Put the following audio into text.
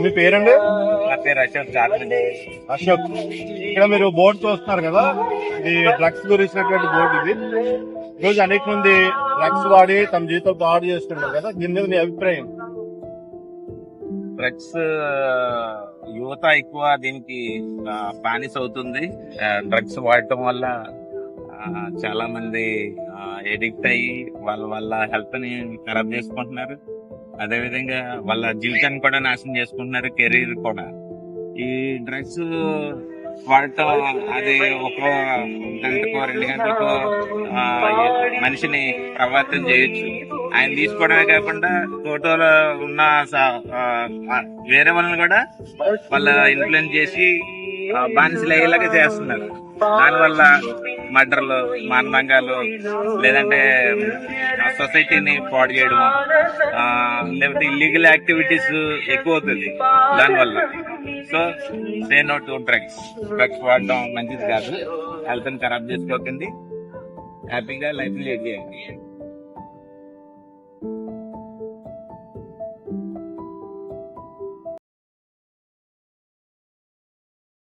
మీ పేరండి? నా పేరు అశోక్ జార్ఖండ్. అశోక్. ఇక్కడ మీరు బోర్డు చూస్తున్నారు కదా, ఇది డ్రగ్స్ గురించినటువంటి బోర్డు. ఇది ఈరోజు అనేక మంది డ్రగ్స్ వాడి తమ జీవితం పాడు చేస్తున్నారు కదా, దీని మీద మీ అభిప్రాయం? డ్రగ్స్ యువత ఎక్కువ దీనికి బానిస అవుతుంది. డ్రగ్స్ వాడటం వల్ల చాలా మంది ఎడిక్ట్ అయ్యి వాళ్ళ హెల్త్ ని ఖరాబ్ చేసుకుంటున్నారు. అదే విధంగా వాళ్ళ జీవితాన్ని కూడా నాశనం చేసుకుంటున్నారు, కెరీర్ కూడా. ఈ డ్రగ్స్ వాడటం అది ఒక గంటకో 2 గంటలకో మనిషిని ప్రభావితం చేయొచ్చు. ఆయన తీసుకోవడమే కాకుండా తోటలో ఉన్న వేరే వాళ్ళని కూడా వాళ్ళ ఇన్ఫ్లుయెన్స్ చేసి బానిసలు అయ్యేలాగా చేస్తున్నారు. దానివల్ల మర్డర్లు, మానభంగాలు, లేదంటే సొసైటీని పాడు చేయడం, లేకపోతే ఇల్లీగల్ యాక్టివిటీస్ ఎక్కువ అవుతుంది దానివల్ల. So say no to drugs. Drugs వాడడం మంచిది కాదు, హెల్త్ ని ఖరాబ్ చేసుకోకండి, హ్యాపీగా లైఫ్ లీడ్ చేయండి.